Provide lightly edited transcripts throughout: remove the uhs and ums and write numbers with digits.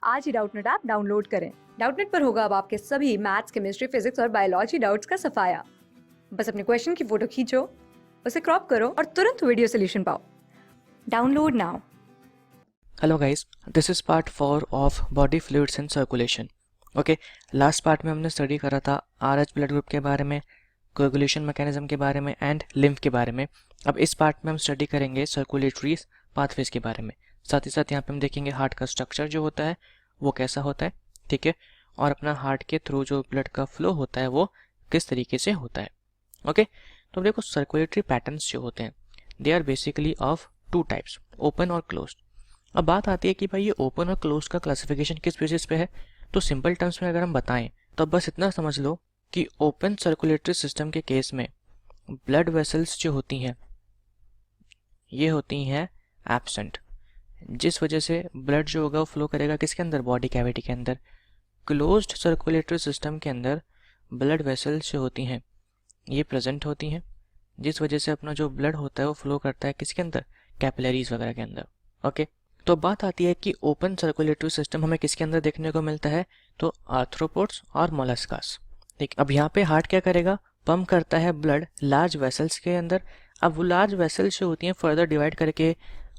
आज ही Doubtnut app download करें। Doubtnut पर होगा अब आपके सभी मैथ्स, केमिस्ट्री, फिजिक्स और बायोलॉजी डाउट्स का सफाया। बस अपने क्वेश्चन की फोटो खींचो, उसे क्रॉप करो और तुरंत वीडियो सोल्यूशन पाओ। Download now. Hello guys, this is part 4 of body fluids and circulation. Okay, last part में हमने स्टडी करा था आरएच ब्लड ग्रुप के बारे में, कोएगुलेशन मैकेनिज्म के बारे में एंड लिम्फ के बारे में। अब इस पार्ट में हम स्टडी करेंगे सर्कुलेटरी पाथवेज के बारे में। साथ ही साथ यहाँ पे हम देखेंगे हार्ट का स्ट्रक्चर जो होता है वो कैसा होता है, ठीक है, और अपना हार्ट के थ्रू जो ब्लड का फ्लो होता है वो किस तरीके से होता है। ओके, तो देखो सर्कुलेटरी पैटर्न्स जो होते हैं they are basically of two types, open और क्लोज्ड। अब बात आती है कि भाई ये ओपन और क्लोज का क्लासिफिकेशन किस बेसिस पे है। तो सिंपल टर्म्स में अगर हम बताएं तो बस इतना समझ लो कि ओपन सर्कुलेटरी सिस्टम के केस में ब्लड वेसल्स जो होती हैं ये होती हैं एब्सेंट, जिस वजह से ब्लड जो होगा वो फ्लो करेगा किसके अंदर, बॉडी कैविटी के अंदर। क्लोज्ड सर्कुलेटरी सिस्टम के अंदर ब्लड वेसल्स जो होती हैं ये प्रेजेंट होती हैं, जिस वजह से अपना जो ब्लड होता है वो फ्लो करता है किसके अंदर, कैपिलरीज वगैरह के अंदर। ओके, तो बात आती है कि ओपन सर्कुलेटरी सिस्टम हमें किसके अंदर देखने को मिलता है, तो आर्थ्रोपोड्स और मोलस्कास। ठीक, अब यहाँ पे हार्ट क्या करेगा, पंप करता है ब्लड लार्ज वेसल्स के अंदर। अब वो लार्ज वेसल्स जो होती हैं फर्दर डिवाइड करके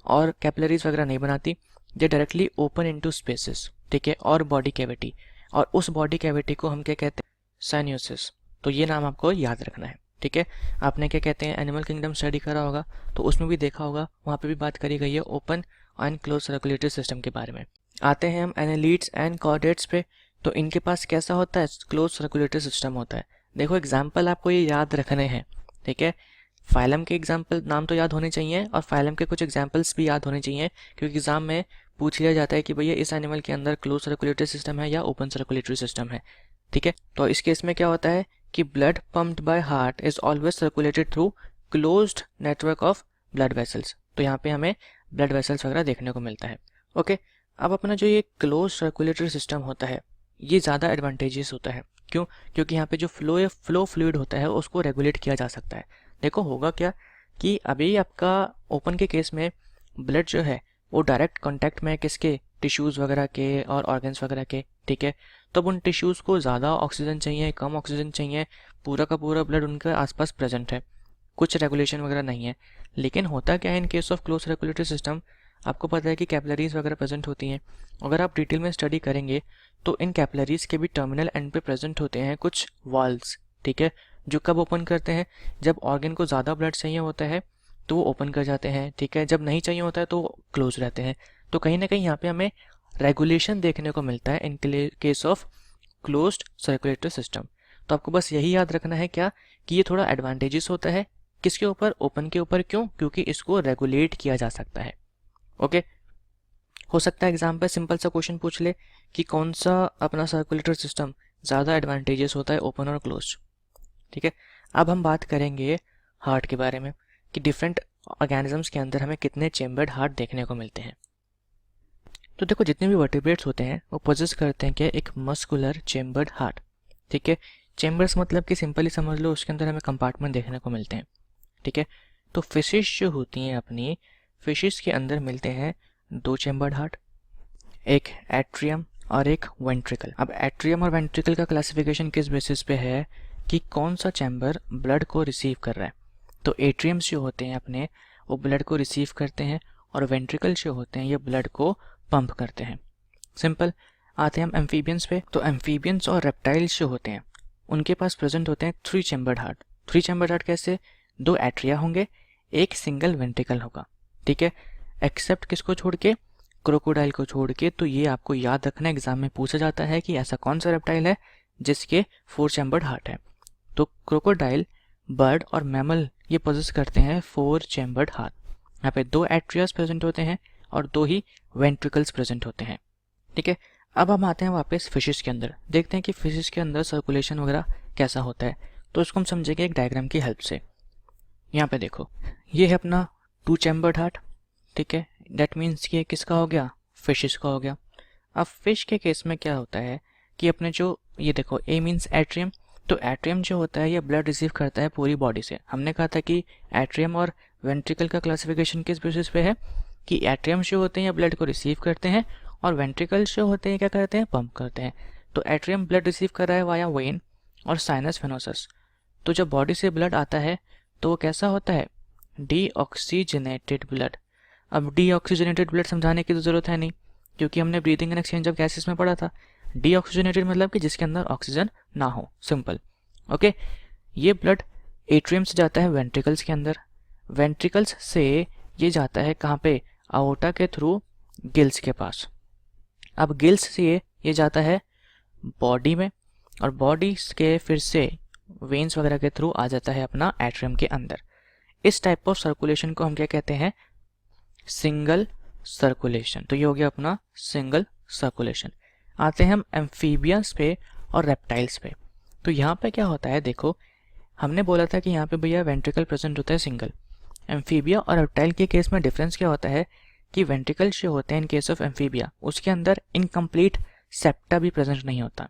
और कैपिलरीज वगैरह नहीं बनाती, ये डायरेक्टली ओपन इनटू स्पेसेस, ठीक है, और बॉडी कैविटी, और उस बॉडी कैविटी को हम क्या कहते हैं, साइनोसिस। तो ये नाम आपको याद रखना है, ठीक है। आपने क्या कहते हैं एनिमल किंगडम स्टडी करा होगा तो उसमें भी देखा होगा, वहाँ पे भी बात करी गई है open and close circulatory system के बारे में। आते हैं हम एनालीड्स एंड कॉर्डेट्स पे, तो इनके पास कैसा होता है, क्लोज सर्कुलेटरी सिस्टम होता है। देखो एग्जाम्पल आपको ये याद रखने हैं, ठीक है। फाइलम के एग्जाम्पल नाम तो याद होने चाहिए और फाइलम के कुछ एग्जाम्पल्स भी याद होने चाहिए, क्योंकि एग्जाम में पूछ लिया जाता है कि भैया इस एनिमल के अंदर क्लोज सर्कुलेटरी सिस्टम है या ओपन सर्कुलेटरी सिस्टम है, ठीक है। तो इस केस में क्या होता है कि blood pumped by heart is always circulated through closed network of blood vessels. तो यहाँ पे हमें ब्लड वेसल्स वगैरह देखने को मिलता है। ओके, अब अपना जो ये क्लोज सर्कुलेटरी सिस्टम होता है ये ज़्यादा एडवांटेजेस होता है। क्यों? क्योंकि यहाँ पे जो फ्लो फ्लूइड होता है उसको रेगुलेट किया जा सकता है। देखो होगा क्या कि अभी आपका ओपन के केस में ब्लड जो है वो डायरेक्ट कॉन्टैक्ट में है किसके, टिश्यूज़ वगैरह के और ऑर्गन्स वगैरह के, ठीक है। तब उन टिश्यूज़ को ज़्यादा ऑक्सीजन चाहिए, कम ऑक्सीजन चाहिए, पूरा का पूरा ब्लड उनके आसपास प्रेजेंट है, कुछ रेगुलेशन वगैरह नहीं है। लेकिन होता क्या है in case of close circulatory system, आपको पता है कि कैपिलरीज वगैरह प्रेजेंट होती हैं। अगर आप डिटेल में स्टडी करेंगे तो इन कैपिलरीज के भी टर्मिनल एंड पे प्रेजेंट होते हैं कुछ वाल्व्स, ठीक है, जो कब ओपन करते हैं, जब ऑर्गन को ज़्यादा ब्लड चाहिए होता है तो वो ओपन कर जाते हैं, ठीक है, जब नहीं चाहिए होता है तो क्लोज रहते हैं। तो कहीं ना कहीं यहाँ पे हमें रेगुलेशन देखने को मिलता है in case of closed circulatory system. तो आपको बस यही याद रखना है क्या, कि ये थोड़ा एडवांटेजेस होता है किसके ऊपर, ओपन के ऊपर। क्यों? क्योंकि इसको रेगुलेट किया जा सकता है। ओके, हो सकता है एग्जाम पे सिंपल सा क्वेश्चन पूछ ले कि कौन सा अपना सर्कुलेटरी सिस्टम ज़्यादा एडवांटेजेस होता है, ओपन और क्लोज, ठीक है। अब हम बात करेंगे हार्ट के बारे में कि डिफरेंट ऑर्गेनिजम्स के अंदर हमें कितने चेम्बर्ड हार्ट देखने को मिलते हैं। तो देखो जितने भी वर्टिब्रेट्स होते हैं वो पोजेस करते हैं क्या, एक मस्कुलर चेम्बर्ड हार्ट, ठीक है। चेम्बर्स मतलब कि सिंपली समझ लो उसके अंदर हमें कंपार्टमेंट देखने को मिलते हैं, ठीक है। तो फिशेस जो होती हैं अपनी, फिशेस के अंदर मिलते हैं दो चेम्बर्ड हार्ट, एक एट्रियम और एक वेंट्रिकल। अब एट्रियम और वेंट्रिकल का क्लासिफिकेशन किस बेसिस पे है कि कौन सा चैम्बर ब्लड को रिसीव कर रहा है। तो एट्रियम्स जो होते हैं अपने वो ब्लड को रिसीव करते हैं और वेंट्रिकल जो होते हैं ये ब्लड को पंप करते हैं। सिंपल। आते हैं हम एम्फीबियंस पे, तो एम्फीबियंस और रेप्टाइल्स जो होते हैं उनके पास प्रेजेंट होते हैं three chambered heart. Three chambered heart कैसे, दो एट्रिया होंगे, एक सिंगल वेंट्रिकल होगा, ठीक है, एक्सेप्ट किसको छोड़ के, क्रोकोडाइल को छोड़ के। तो ये आपको याद रखना, एग्जाम में पूछा जाता है कि ऐसा कौन सा रेप्टाइल है जिसके फोर चैम्बर्ड हार्ट है। तो क्रोकोडाइल, बर्ड और मैमल ये पोजेस करते हैं फोर चैम्बर्ड हार्ट। यहाँ पे दो एट्रियास प्रेजेंट होते हैं और दो ही वेंट्रिकल्स प्रेजेंट होते हैं, ठीक है। अब हम आते हैं वापस फिशेस के अंदर, देखते हैं कि फिशेस के अंदर सर्कुलेशन वगैरह कैसा होता है। तो इसको हम समझेंगे एक डायग्राम की हेल्प से। यहाँ पे देखो ये है अपना टू चैम्बर्ड हार्ट, ठीक है, डेट मीन्स कि किसका हो गया, फिशेस का हो गया। अब फिश के केस में क्या होता है कि अपने जो ये देखो ए मीन्स एट्रियम, तो एट्रियम जो होता है ये ब्लड रिसीव करता है पूरी बॉडी से। हमने कहा था कि एट्रियम और वेंट्रिकल का क्लासिफिकेशन किस बेसिस पे है कि एट्रियम जो होते हैं ये ब्लड को रिसीव करते हैं और वेंट्रिकल्स जो होते हैं क्या करते हैं, पंप करते हैं। तो एट्रियम ब्लड रिसीव कर रहा है वाया वेन और साइनस वेनोसस। तो जब बॉडी से ब्लड आता है तो वो कैसा होता है, डीऑक्सीजनेटेड ब्लड। अब डीऑक्सीजनेटेड ब्लड समझाने की तो ज़रूरत है नहीं, क्योंकि हमने breathing and exchange of gases में पढ़ा था। डीऑक्सीजनेटेड मतलब कि जिसके अंदर ऑक्सीजन ना हो, सिंपल। ओके, ये ब्लड एट्रियम से जाता है वेंट्रिकल्स के अंदर, वेंट्रिकल्स से ये जाता है कहाँ पे, अओर्टा के थ्रू गिल्स के पास। अब गिल्स से ये जाता है बॉडी में, और बॉडी के फिर से वेन्स वगैरह के थ्रू आ जाता है अपना एट्रियम के अंदर। इस टाइप ऑफ सर्कुलेशन को हम क्या कहते हैं, सिंगल सर्कुलेशन। तो ये हो गया अपना सिंगल सर्कुलेशन। आते हैं हम एम्फीबियंस पे और रेप्टाइल्स पे। तो यहाँ पे क्या होता है, देखो हमने बोला था कि यहाँ पे भैया वेंट्रिकल प्रेजेंट होता है सिंगल। एम्फीबिया और रेप्टाइल के केस में डिफरेंस क्या होता है कि वेंट्रिकल जो होते हैं इन केस ऑफ एम्फीबिया, उसके अंदर इनकम्प्लीट सेप्टा भी प्रेजेंट नहीं होता।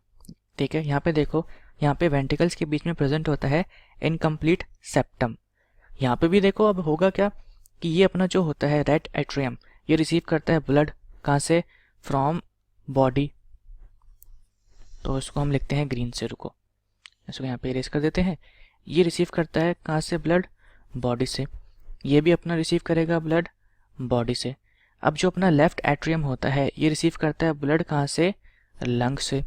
ठीक है, यहाँ पे देखो, यहाँ पे वेंट्रिकल्स के बीच में प्रेजेंट होता है इनकम्प्लीट सेप्टम। यहाँ पे भी देखो, अब होगा क्या कि ये अपना जो होता है राइट एट्रियम, ये रिसीव करता है ब्लड कहाँ से, फ्रॉम बॉडी। तो इसको हम लिखते हैं ग्रीन से, रुको इसको यहाँ पे इरेज कर देते हैं। ये रिसीव करता है कहाँ से, ब्लड, बॉडी से। ये भी अपना रिसीव करेगा ब्लड बॉडी से। अब जो अपना लेफ्ट एट्रियम होता है ये रिसीव करता है ब्लड कहाँ से, लंग से।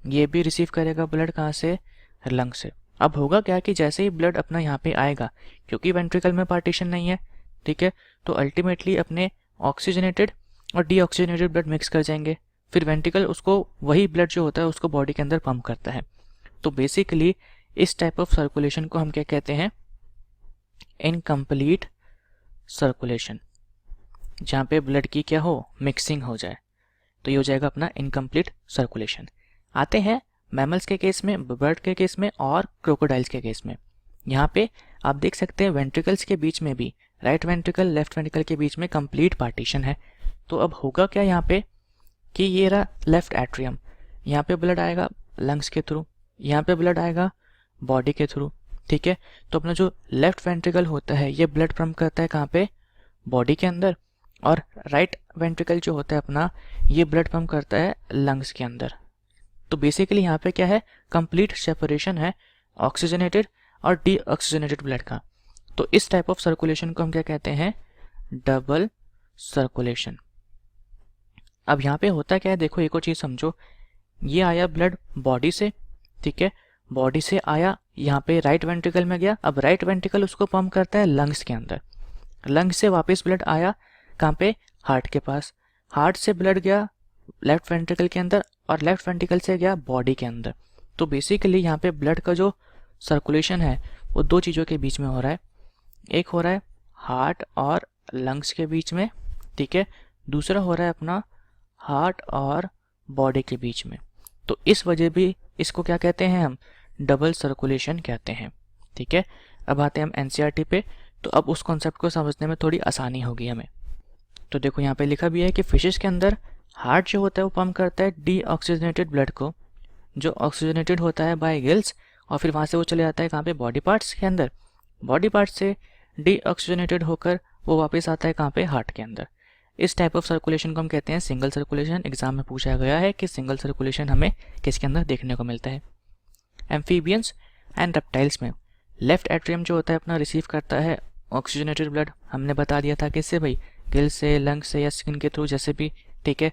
ये भी रिसीव करेगा ब्लड कहाँ से, लंग से। अब होगा क्या कि जैसे ही ब्लड अपना यहाँ पे आएगा, क्योंकि वेंट्रिकल में पार्टीशन नहीं है, ठीक है, तो अल्टीमेटली अपने ऑक्सीजनेटेड और डीऑक्सीजनेटेड ब्लड मिक्स कर जाएंगे। फिर वेंट्रिकल उसको, वही ब्लड जो होता है उसको बॉडी के अंदर पंप करता है। तो बेसिकली इस टाइप ऑफ सर्कुलेशन को हम क्या कहते हैं, इनकम्प्लीट सर्कुलेशन, जहाँ पे ब्लड की क्या हो, मिक्सिंग हो जाए। तो ये हो जाएगा अपना इनकम्प्लीट सर्कुलेशन। आते हैं मैमल्स के केस में, बर्ड के केस में और क्रोकोडाइल्स के केस में। यहाँ पे आप देख सकते हैं वेंट्रिकल्स के बीच में भी, राइट वेंट्रिकल लेफ्ट वेंट्रिकल के बीच में कंप्लीट पार्टीशन है। तो अब होगा क्या यहाँ पे कि ये रहा लेफ्ट एट्रियम, यहाँ पे ब्लड आएगा लंग्स के थ्रू, यहाँ पे ब्लड आएगा बॉडी के थ्रू। ठीक है, तो अपना जो लेफ्ट वेंट्रिकल होता है ये ब्लड पंप करता है कहाँ पे, बॉडी के अंदर, और राइट वेंट्रिकल जो होता है अपना ये ब्लड पंप करता है लंग्स के अंदर। तो बेसिकली यहाँ पे क्या है, कंप्लीट सेपरेशन है ऑक्सीजनेटेड और डीऑक्सीजनेटेड ब्लड का। तो इस टाइप ऑफ सर्कुलेशन को हम क्या कहते हैं, डबल सर्कुलेशन। अब यहाँ पे होता क्या है, देखो एक और चीज़ समझो, ये आया ब्लड बॉडी से, ठीक है, बॉडी से आया यहाँ पे राइट वेंट्रिकल में गया। अब राइट वेंट्रिकल उसको पंप करता है लंग्स के अंदर, लंग्स से वापस ब्लड आया कहाँ पे, हार्ट के पास, हार्ट से ब्लड गया लेफ्ट वेंट्रिकल के अंदर और लेफ्ट वेंट्रिकल से गया बॉडी के अंदर। तो बेसिकली यहाँ पे ब्लड का जो सर्कुलेशन है वो दो चीज़ों के बीच में हो रहा है, एक हो रहा है हार्ट और लंग्स के बीच में, ठीक है, दूसरा हो रहा है अपना हार्ट और बॉडी के बीच में। तो इस वजह भी इसको क्या कहते हैं हम, डबल सर्कुलेशन कहते हैं। ठीक है, अब आते हैं हम एनसीईआरटी पे। तो अब उस कॉन्सेप्ट को समझने में थोड़ी आसानी होगी हमें। तो देखो यहाँ पे लिखा भी है कि फिशेस के अंदर हार्ट जो होता है वो पंप करता है डीऑक्सीजनेटेड ब्लड को, जो ऑक्सीजनेटेड होता है बाय गिल्स, और फिर वहाँ से वो चले जाता है कहाँ पे, बॉडी पार्ट्स के अंदर, बॉडी पार्ट्स से डीऑक्सीजनेटेड होकर वो वापस आता है कहाँ पे, हार्ट के अंदर। इस टाइप ऑफ सर्कुलेशन को हम कहते हैं सिंगल सर्कुलेशन। एग्जाम में पूछा गया है कि सिंगल सर्कुलेशन हमें किसके अंदर देखने को मिलता है। एम्फीबियंस एंड रेप्टाइल्स में लेफ्ट एट्रियम जो होता है अपना रिसीव करता है ऑक्सीजनेटेड ब्लड, हमने बता दिया था किससे भाई, गिल से, लंग से या स्किन के थ्रू, जैसे भी, ठीक है।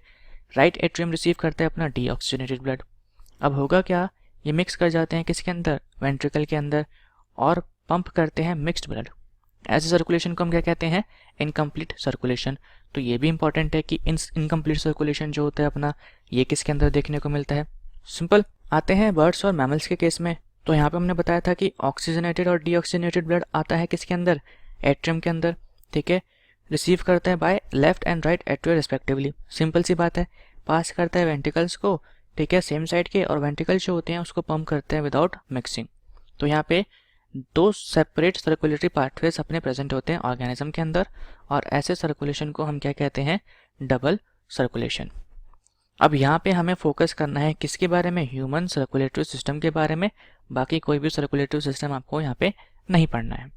राइट एट्रियम रिसीव करता है अपना डीऑक्सीजनेटेड ब्लड। अब होगा क्या, ये मिक्स कर जाते हैं किसके अंदर, वेंट्रिकल के अंदर, और पंप करते हैं मिक्स्ड ब्लड। ऐसे सर्कुलेशन को हम क्या कहते हैं, इनकम्प्लीट सर्कुलेशन। तो ये भी इंपॉर्टेंट है कि इनकम्प्लीट सर्कुलेशन जो होता है अपना ये किसके अंदर देखने को मिलता है, सिंपल। आते हैं बर्ड्स और मैमल्स के केस में। तो यहाँ पे हमने बताया था कि ऑक्सीजनेटेड और डीऑक्सीजनेटेड ब्लड आता है किसके अंदर, एट्रियम के अंदर, ठीक है, रिसीव करता है by left and right atria respectively, simple सी बात है, पास करता है वेंट्रिकल्स को, ठीक है, सेम साइड के, और वेंट्रिकल्स जो होते हैं उसको पंप करते हैं विदाउट मिक्सिंग। तो यहाँ पे दो सेपरेट सर्कुलेटरी पाथवेज अपने प्रेजेंट होते हैं ऑर्गेनिज्म के अंदर, और ऐसे सर्कुलेशन को हम क्या कहते हैं, डबल सर्कुलेशन। अब यहाँ पे हमें फोकस करना है किसके बारे में, ह्यूमन सर्कुलेटरी सिस्टम के बारे में। बाकी कोई भी सर्कुलेटरी सिस्टम आपको यहाँ पे नहीं पढ़ना है।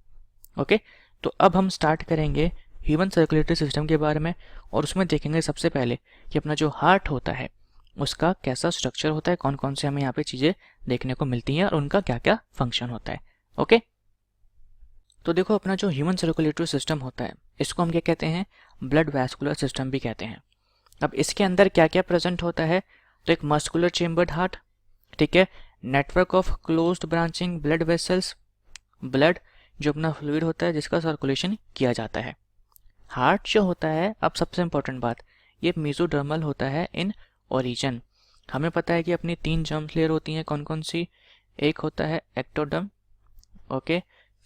ओके, तो अब हम स्टार्ट करेंगे ह्यूमन सर्कुलेटरी सिस्टम के बारे में, और उसमें देखेंगे सबसे पहले कि अपना जो हार्ट होता है उसका कैसा स्ट्रक्चर होता है, कौन कौन से हमें यहाँ पे चीज़ें देखने को मिलती हैं और उनका क्या क्या फंक्शन होता है। ओके, तो देखो अपना जो ह्यूमन सर्कुलेटरी सिस्टम होता है इसको हम क्या कहते हैं, ब्लड वैस्कुलर सिस्टम भी कहते हैं। अब इसके अंदर क्या क्या प्रेजेंट होता है, तो एक मस्कुलर चेम्बर्ड हार्ट, ठीक है, network of closed branching blood vessels, blood जो अपना फ्लूइड होता है जिसका सर्कुलेशन किया जाता है। हार्ट जो होता है, अब सबसे इंपॉर्टेंट बात, ये मेसोडर्मल होता है इन ओरिजिन। हमें पता है कि अपनी 3 जर्म लेयर होती हैं, कौन कौन सी, एक होता है एक्टोडर्म, ओके,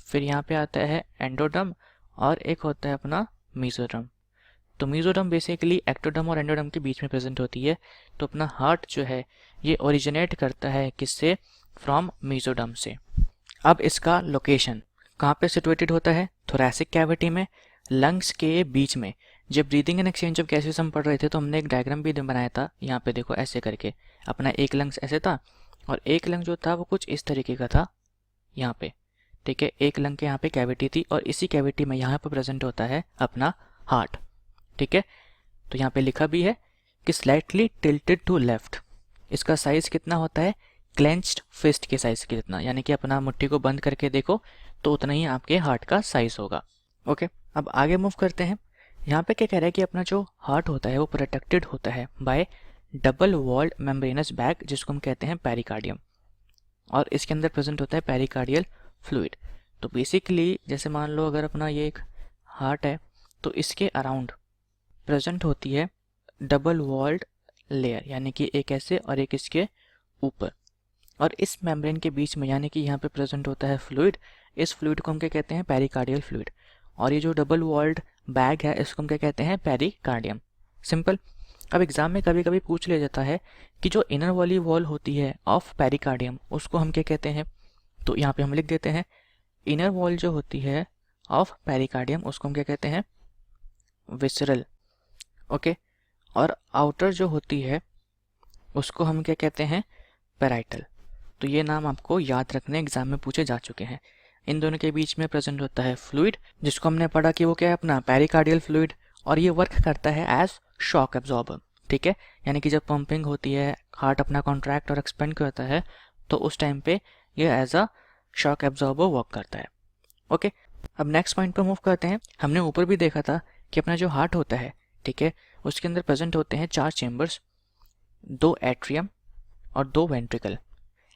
फिर यहाँ पे आता है एंडोडर्म, और एक होता है अपना मेसोडर्म। तो मेसोडर्म बेसिकली एक्टोडर्म और एंडोडर्म के बीच में प्रेजेंट होती है। तो अपना हार्ट जो है ये ओरिजिनेट करता है किससे, फ्रॉम मेसोडर्म से। अब इसका लोकेशन कहाँ पे सिचुएटेड होता है, थोरैसिक कैविटी में, लंग्स के बीच में। जब breathing and exchange of gases हम पढ़ रहे थे तो हमने एक डायग्राम भी बनाया था, यहाँ पे देखो ऐसे करके, अपना एक लंग्स ऐसे था और एक लंग जो था वो कुछ इस तरीके का था यहाँ पे, ठीक है, एक लंग के यहाँ पे कैविटी थी और इसी कैविटी में यहाँ पे प्रेजेंट होता है अपना हार्ट, ठीक है। तो यहाँ पे लिखा भी है कि स्लाइटली टिल्टेड टू लेफ्ट। इसका साइज कितना होता है, क्लेंच्ड फिस्ट के साइज के जितना, यानी कि अपना मुट्ठी को बंद करके देखो तो उतना ही आपके हार्ट का साइज होगा। ओके, अब आगे मूव करते हैं। यहाँ पे क्या कह रहा है कि अपना जो हार्ट होता है वो प्रोटेक्टेड होता है by double walled membranous bag, जिसको हम कहते हैं पेरिकार्डियम, और इसके अंदर प्रेजेंट होता है पेरिकार्डियल फ्लूइड। तो बेसिकली जैसे मान लो अगर अपना ये एक हार्ट है तो इसके अराउंड प्रेजेंट होती है डबल वॉल्ड लेयर, यानी कि एक ऐसे और एक इसके ऊपर, और इस मेम्ब्रेन के बीच में यानी कि यहाँ पे प्रेजेंट होता है फ्लूइड। इस फ्लूइड को हम क्या कहते हैं, पेरिकार्डियल फ्लूइड, और ये जो डबल वॉल्ड बैग है इसको हम क्या कहते हैं, पेरिकार्डियम। सिंपल। अब एग्जाम में कभी कभी पूछ लिया जाता है कि जो इनर वाली वॉल होती है ऑफ पेरिकार्डियम उसको हम क्या कहते हैं, तो यहाँ पे हम लिख देते हैं इनर वॉल जो होती है ऑफ पेरिकार्डियम उसको हम क्या कहते हैं, विसरल, ओके, और आउटर जो होती है उसको हम क्या कहते हैं, पेराइटल। तो ये नाम आपको याद रखने एग्जाम में पूछे जा चुके हैं। इन दोनों के बीच में प्रेजेंट होता है फ्लूइड, जिसको हमने पढ़ा कि वो क्या है, अपना पेरिकार्डियल फ्लूइड, और ये वर्क करता है एज शॉक एब्जॉर्बर, ठीक है, यानी कि जब पंपिंग होती है, हार्ट अपना कॉन्ट्रैक्ट और एक्सपेंड करता है तो उस टाइम पे ये as a shock absorber work करता है। ओके, अब नेक्स्ट पॉइंट पर मूव करते हैं। हमने ऊपर भी देखा था कि अपना जो हार्ट होता है, ठीक है, उसके अंदर प्रेजेंट होते हैं 4 चेम्बर्स, 2 एट्रियम और 2 वेंट्रिकल।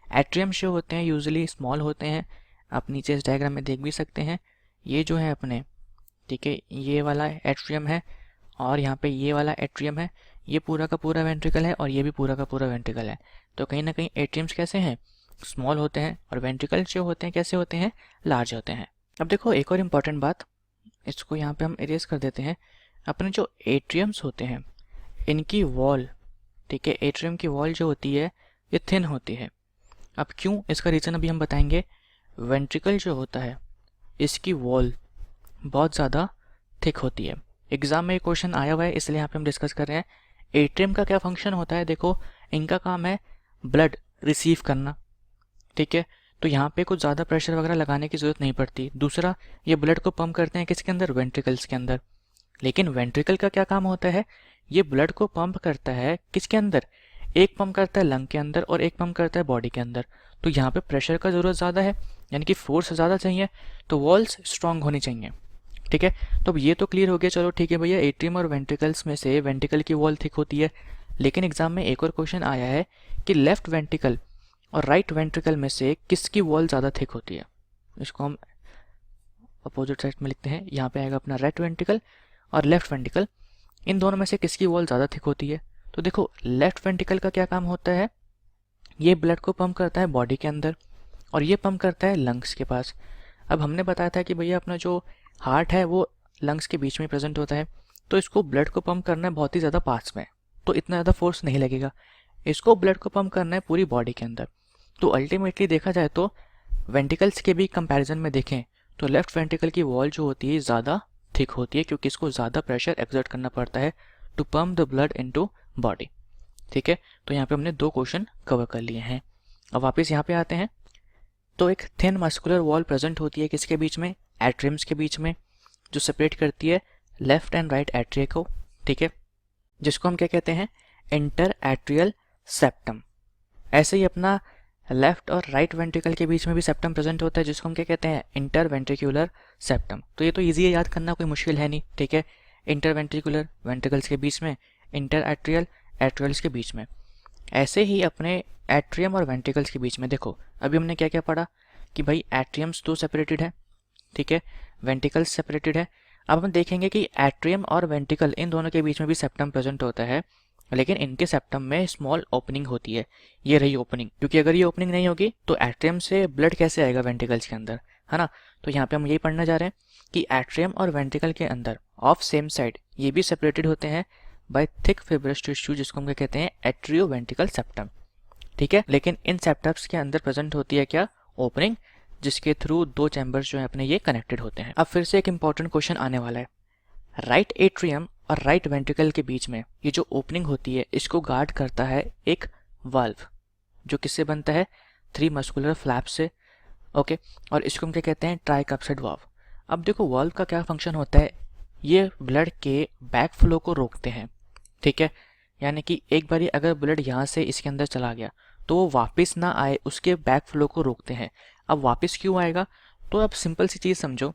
एट्रियम जो होते हैं यूजुअली स्मॉल होते हैं, आप नीचे इस डायग्राम में देख भी सकते हैं। ये जो है अपने, ठीक है, ये वाला एट्रियम है और यहाँ पे ये वाला एट्रियम है, ये पूरा का पूरा वेंट्रिकल है और ये भी पूरा का पूरा वेंट्रिकल है। तो कहीं ना कहीं एट्रियम्स कैसे हैं, स्मॉल होते हैं, और वेंट्रिकल जो होते हैं कैसे होते हैं, लार्ज होते हैं। अब देखो एक और इम्पॉर्टेंट बात, इसको यहाँ पे हम इरेज कर देते हैं। अपने जो एट्रियम्स होते हैं इनकी वॉल, ठीक है, एट्रियम की वॉल जो होती है ये थिन होती है। अब क्यों, इसका रीज़न अभी हम बताएंगे। वेंट्रिकल जो होता है इसकी वॉल बहुत ज़्यादा थिक होती है। एग्जाम में क्वेश्चन आया हुआ है इसलिए यहाँ पे हम डिस्कस कर रहे हैं। एट्रियम का क्या फंक्शन होता है, देखो इनका काम है ब्लड रिसीव करना, ठीक है, तो यहाँ पे कुछ ज़्यादा प्रेशर वगैरह लगाने की ज़रूरत नहीं पड़ती। दूसरा, ये ब्लड को पंप करते हैं किसके अंदर, वेंट्रिकल्स के अंदर। लेकिन वेंट्रिकल का क्या काम होता है, ये ब्लड को पंप करता है किसके अंदर, एक पंप करता है लंग के अंदर और एक पंप करता है बॉडी के अंदर। तो यहाँ पे प्रेशर का ज़रूरत ज़्यादा है, यानी कि फोर्स ज़्यादा चाहिए, तो वॉल्स स्ट्रांग होनी चाहिए, ठीक है। तो अब ये तो क्लियर हो गया, चलो ठीक है भैया, एट्रियम और वेंट्रिकल्स में से वेंट्रिकल की वॉल थिक होती है। लेकिन एग्जाम में एक और क्वेश्चन आया है कि लेफ्ट वेंट्रिकल और राइट वेंट्रिकल में से किसकी वॉल ज़्यादा थिक होती है। इसको हम अपोजिट साइड में लिखते हैं, यहाँ पे आएगा अपना राइट वेंट्रिकल और लेफ्ट वेंट्रिकल, इन दोनों में से किसकी वॉल ज़्यादा थिक होती है। तो देखो लेफ्ट वेंट्रिकल का क्या काम होता है, ये ब्लड को पंप करता है बॉडी के अंदर और ये पंप करता है लंग्स के पास। अब हमने बताया था कि भैया अपना जो हार्ट है वो लंग्स के बीच में प्रेजेंट होता है, तो इसको ब्लड को पंप करना है बहुत ही ज़्यादा पास में, तो इतना ज़्यादा फोर्स नहीं लगेगा। इसको ब्लड को पंप करना है पूरी बॉडी के अंदर। तो अल्टीमेटली देखा जाए तो वेंट्रिकल्स के भी कंपैरिजन में देखें तो लेफ्ट वेंट्रिकल की वॉल जो होती है ज़्यादा थिक होती है, क्योंकि इसको ज़्यादा प्रेशर एक्सर्ट करना पड़ता है to pump the blood into body, ठीक है। तो यहाँ पे हमने 2 क्वेश्चन कवर कर लिए हैं। अब वापस यहाँ पे आते हैं। तो एक थिन मस्कुलर वॉल प्रेजेंट होती है किसके बीच में, एट्रियम्स के बीच में, जो सेपरेट करती है लेफ्ट एंड राइट एट्रिया को, ठीक है, जिसको हम क्या कहते हैं, इंटर एट्रियल सेप्टम। ऐसे ही अपना लेफ्ट और राइट वेंट्रिकल के बीच में भी सेप्टम प्रेजेंट होता है, जिसको हम क्या कहते हैं, इंटर वेंट्रिकुलर सेप्टम। तो ये तो ईजी है याद करना, कोई मुश्किल है नहीं, ठीक है। इंटर वेंट्रिकुलर वेंट्रिकल्स के बीच में, इंटर एट्रियल एट्रियल्स के बीच में। ऐसे ही अपने एट्रियम और वेंट्रिकल्स के बीच में देखो, अभी हमने क्या क्या पढ़ा कि भाई एट्रियम्स तो सेपरेटेड है, ठीक है, वेंट्रिकल्स सेपरेटेड है। अब हम देखेंगे कि एट्रियम और वेंट्रिकल इन दोनों के बीच में भी सेप्टम प्रेजेंट होता है, लेकिन इनके सेप्टम में स्मॉल ओपनिंग होती है। ये रही ओपनिंग, क्योंकि अगर ये ओपनिंग नहीं होगी तो एट्रियम से ब्लड कैसे आएगा वेंट्रिकल्स के अंदर, है ना। तो यहाँ पे हम यही पढ़ने जा रहे हैं कि एट्रियम और वेंट्रिकल के अंदर ऑफ सेम साइड ये भी सेपरेटेड होते हैं बाय थिक फिब्रस टिश्यू, जिसको हम क्या कहते हैं, एट्रियो वेंट्रिकल सेप्टम, ठीक है। लेकिन इन सेप्टम्स के अंदर प्रेजेंट होती है क्या, ओपनिंग, जिसके थ्रू दो चैम्बर्स जो है अपने ये कनेक्टेड होते हैं। अब फिर से एक इंपॉर्टेंट क्वेश्चन आने वाला है, राइट एट्रियम और राइट वेंट्रिकल के बीच में ये जो ओपनिंग होती है इसको गार्ड करता है एक वाल्व, जो किससे बनता है, 3 मस्कुलर फ्लैप से, ओके। और इसको हम क्या कहते हैं, ट्राइकप्सिड वाल्व। अब देखो वाल्व का क्या फंक्शन होता है, ये ब्लड के बैक फ्लो को रोकते हैं, ठीक है। यानी कि एक बारी अगर ब्लड यहाँ से इसके अंदर चला गया तो वो वापस ना आए, उसके बैक फ्लो को रोकते हैं। अब वापस क्यों आएगा, तो अब सिंपल सी चीज़ समझो,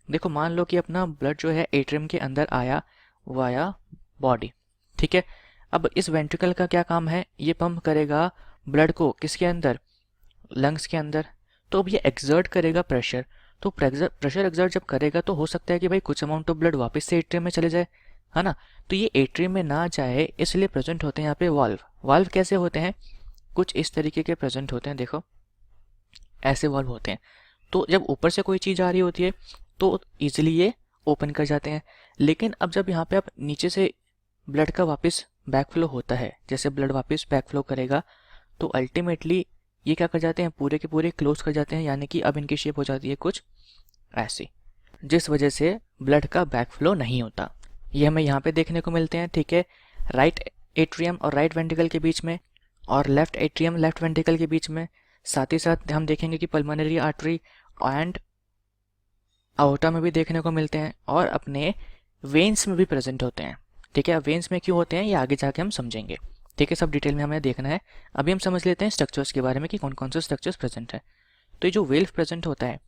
देखो मान लो कि अपना ब्लड जो है एट्रियम के अंदर आया वाया बॉडी, ठीक है। अब इस वेंट्रिकल का क्या काम है, ये पंप करेगा ब्लड को किसके अंदर, लंग्स के अंदर। तो अब ये एक्सर्ट करेगा प्रेशर, तो प्रेशर एक्सर्ट जब करेगा तो हो सकता है कि भाई कुछ अमाउंट ऑफ ब्लड वापस से एट्रियम में चले जाए, है ना। तो ये एट्रियम में ना जाए इसलिए प्रेजेंट होते हैं यहाँ पे वाल्व। वाल्व कैसे होते हैं, कुछ इस तरीके के प्रेजेंट होते हैं, देखो ऐसे वाल्व होते हैं। तो जब ऊपर से कोई चीज़ आ रही होती है तो इजीली ये ओपन कर जाते हैं। लेकिन अब जब यहाँ पे आप नीचे से ब्लड का वापस बैक फ्लो होता है, जैसे ब्लड वापस बैक फ्लो करेगा तो अल्टीमेटली ये क्या कर जाते हैं, पूरे के पूरे क्लोज कर जाते हैं, यानी कि अब इनकी शेप हो जाती है कुछ ऐसी, जिस वजह से ब्लड का बैक फ्लो नहीं होता। ये हमें यहाँ पे देखने को मिलते हैं, ठीक है, राइट एट्रियम और राइट वेंट्रिकल के बीच में, और लेफ्ट एट्रियम लेफ्ट वेंट्रिकल के बीच में। साथ ही साथ हम देखेंगे कि पल्मोनरी आर्टरी एंड आउटा में भी देखने को मिलते हैं, और अपने वेन्स में भी प्रेजेंट होते हैं, ठीक है। वेन्स में क्यों होते हैं ये आगे जाके हम समझेंगे, ठीक है, सब डिटेल में हमें देखना है। अभी हम समझ लेते हैं स्ट्रक्चर्स के बारे में कि कौन कौन से स्ट्रक्चर्स प्रेजेंट है। तो ये जो वेल्व प्रेजेंट होता है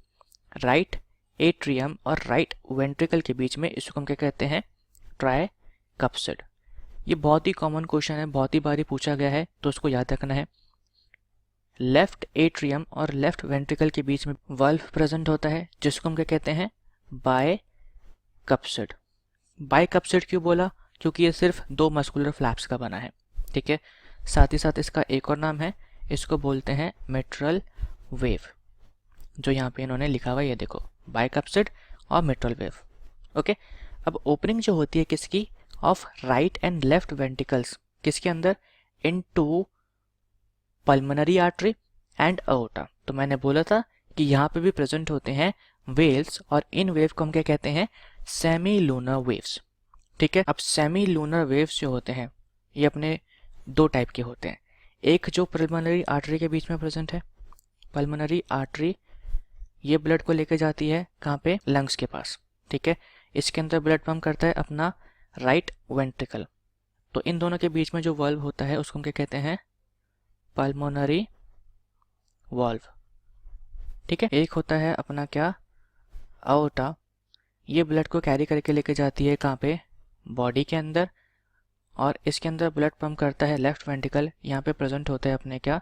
राइट एट्रियम और राइट वेंट्रिकल के बीच में, इसको हम क्या कहते हैं, ट्राइकप्सिड। ये बहुत ही कॉमन क्वेश्चन है, बहुत ही बारी पूछा गया है, तो उसको याद रखना है। लेफ्ट एट्रियम और लेफ्ट वेंट्रिकल के बीच में वाल्व प्रेजेंट होता है, जिसको हम क्या कहते हैं, बाइकप्सिड। बाइकप्सिड क्यों बोला, क्योंकि ये सिर्फ 2 मस्कुलर फ्लैप्स का बना है, ठीक है। साथ ही साथ इसका एक और नाम है, इसको बोलते हैं मिट्रल वेव, जो यहाँ पे इन्होंने लिखा हुआ है, ये देखो बाइकप्सिड और मिट्रल वेव, ओके। अब ओपनिंग जो होती है किसकी, of right and left ventricles, किसके अंदर, इनटू पल्मोनरी आर्टरी एंड अओर्टा। तो मैंने बोला था कि यहाँ पे भी प्रेजेंट होते हैं वेव्स, और इन वेव को हम क्या कहते हैं, सेमी लूनर वेव्स, ठीक है। अब सेमी लूनर वेव्स जो होते हैं ये अपने 2 टाइप के होते हैं। एक जो पल्मोनरी आर्टरी के बीच में प्रेजेंट है, पल्मोनरी आर्टरी ये ब्लड को लेकर जाती है कहाँ पे, लंग्स के पास, ठीक है। इसके अंदर ब्लड पंप करता है अपना राइट वेंट्रिकल। तो इन दोनों के बीच में जो वाल्व होता है उसको हम क्या कहते हैं, पल्मोनरी वाल्व, ठीक है। एक होता है अपना क्या, अओर्टा, ये ब्लड को कैरी करके लेके जाती है कहाँ पे, बॉडी के अंदर, और इसके अंदर ब्लड पंप करता है लेफ्ट वेंट्रिकल। यहाँ पे प्रेजेंट होता है अपने क्या,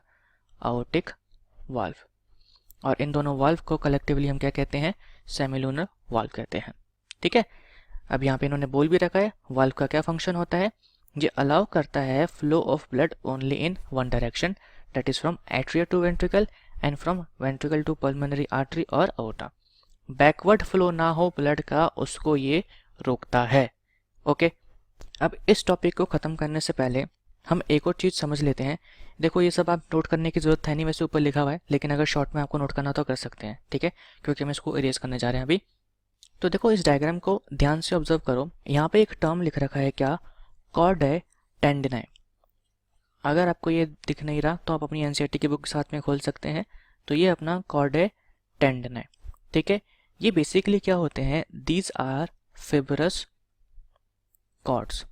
आओर्टिक वाल्व, और इन दोनों वाल्व को कलेक्टिवली हम क्या कहते हैं, सेमिलूनर वाल्व कहते हैं, ठीक है। अब यहाँ पे इन्होंने बोल भी रखा है वाल्व का क्या फंक्शन होता है, ये अलाउ करता है flow of blood only in one direction, that is from atria to ventricle and from ventricle to pulmonary artery और अओर्टा। बैकवर्ड फ्लो ना हो ब्लड का, उसको ये रोकता है, ओके। अब इस टॉपिक को ख़त्म करने से पहले हम एक और चीज़ समझ लेते हैं। देखो ये सब आप नोट करने की ज़रूरत है नहीं, वैसे ऊपर लिखा हुआ है, लेकिन अगर शॉर्ट में आपको नोट करना तो कर सकते हैं, ठीक है, क्योंकि हम इसको इरेज करने जा रहे हैं अभी। तो देखो इस डायग्राम को ध्यान से ऑब्जर्व करो, यहाँ पे एक टर्म लिख रखा है क्या, कॉर्डाई टेंडिनाई। अगर आपको ये दिख नहीं रहा तो आप अपनी एनसीईआरटी की बुक साथ में खोल सकते हैं। तो ये अपना कॉर्डाई टेंडिनाई, ठीक है। ये बेसिकली क्या होते हैं, दीज आर फिब्रस कॉर्ड्स।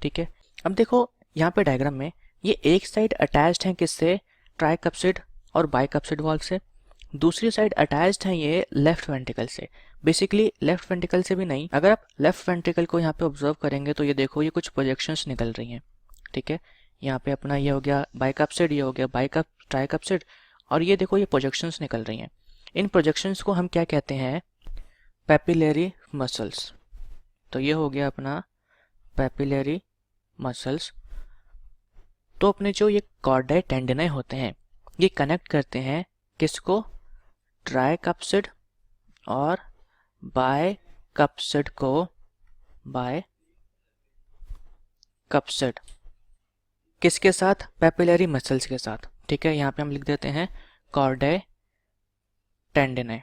ठीक है, अब देखो यहाँ पे डायग्राम में ये एक साइड अटैच्ड है किससे, ट्राइकप्सिड और बाइकप्सिड वॉल्व से, दूसरी साइड अटैच्ड है ये लेफ्ट वेंट्रिकल से। बेसिकली लेफ्ट वेंट्रिकल से भी नहीं, अगर आप लेफ्ट वेंट्रिकल को यहाँ पे ऑब्जर्व करेंगे तो ये देखो ये कुछ प्रोजेक्शंस निकल रही हैं। ठीक है, यहाँ पे अपना ये हो गया बाइकप्सिड, ये हो गया ट्राइकप्सिड, और ये देखो ये प्रोजेक्शंस निकल रही हैं। इन प्रोजेक्शंस को हम क्या कहते हैं, पैपिलरी मसल्स। तो ये हो गया अपना पैपिलरी मसल्स। तो अपने जो ये कॉर्डाई टेंडिनाई होते हैं ये कनेक्ट करते हैं किसको, ट्राइकप्सिड और बाइकप्सिड को, बाइकप्सिड किसके साथ, पैपिलरी मसल्स के साथ। ठीक है, यहाँ पे हम लिख देते हैं कॉर्डाई टेंडिनाई।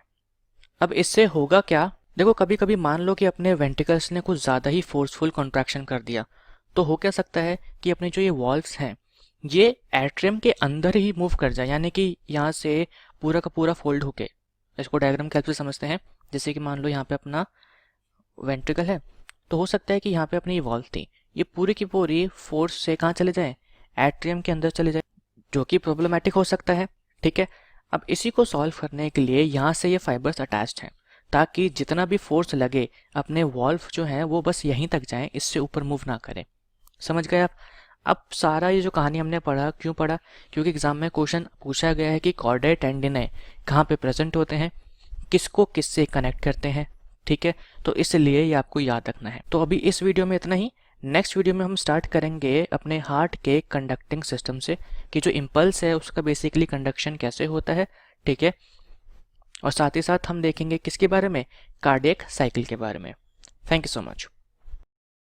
अब इससे होगा क्या, देखो कभी कभी मान लो कि अपने वेंट्रिकल्स ने कुछ ज़्यादा ही फोर्सफुल कॉन्ट्रैक्शन कर दिया, तो हो क्या सकता है कि अपने जो ये वॉल्व्स हैं ये एट्रियम के अंदर ही मूव कर जाए, यानी कि यहाँ से पूरा का पूरा फोल्ड होके। इसको डायग्राम के हेल्प से समझते हैं। जैसे कि मान लो यहाँ पे अपना वेंट्रिकल है, तो हो सकता है कि यहाँ पे अपनी ये वॉल्व थी, ये पूरी की पूरी फोर्स से कहाँ चले जाए, एट्रियम के अंदर चले जाए, जो कि प्रॉब्लमेटिक हो सकता है। ठीक है, अब इसी को सॉल्व करने के लिए यहाँ से ये फाइबर्स अटैच्ड हैं, ताकि जितना भी फोर्स लगे अपने वॉल्व जो है वो बस यहीं तक जाएं, इससे ऊपर मूव ना करें। समझ गए आप। अब सारा ये जो कहानी हमने पढ़ा, क्यों पढ़ा, क्योंकि एग्जाम में क्वेश्चन पूछा गया है कि कॉर्डाई टेंडिनाई कहाँ पे प्रेजेंट होते हैं, किसको किससे कनेक्ट करते हैं। ठीक है, तो इसलिए ये आपको याद रखना है। तो अभी इस वीडियो में इतना ही। नेक्स्ट वीडियो में हम स्टार्ट करेंगे अपने हार्ट के कंडक्टिंग सिस्टम से, कि जो इम्पल्स है उसका बेसिकली कंडक्शन कैसे होता है। ठीक है, और साथ ही साथ हम देखेंगे किसके बारे में, कार्डियक साइकिल के बारे में। Thank you so much.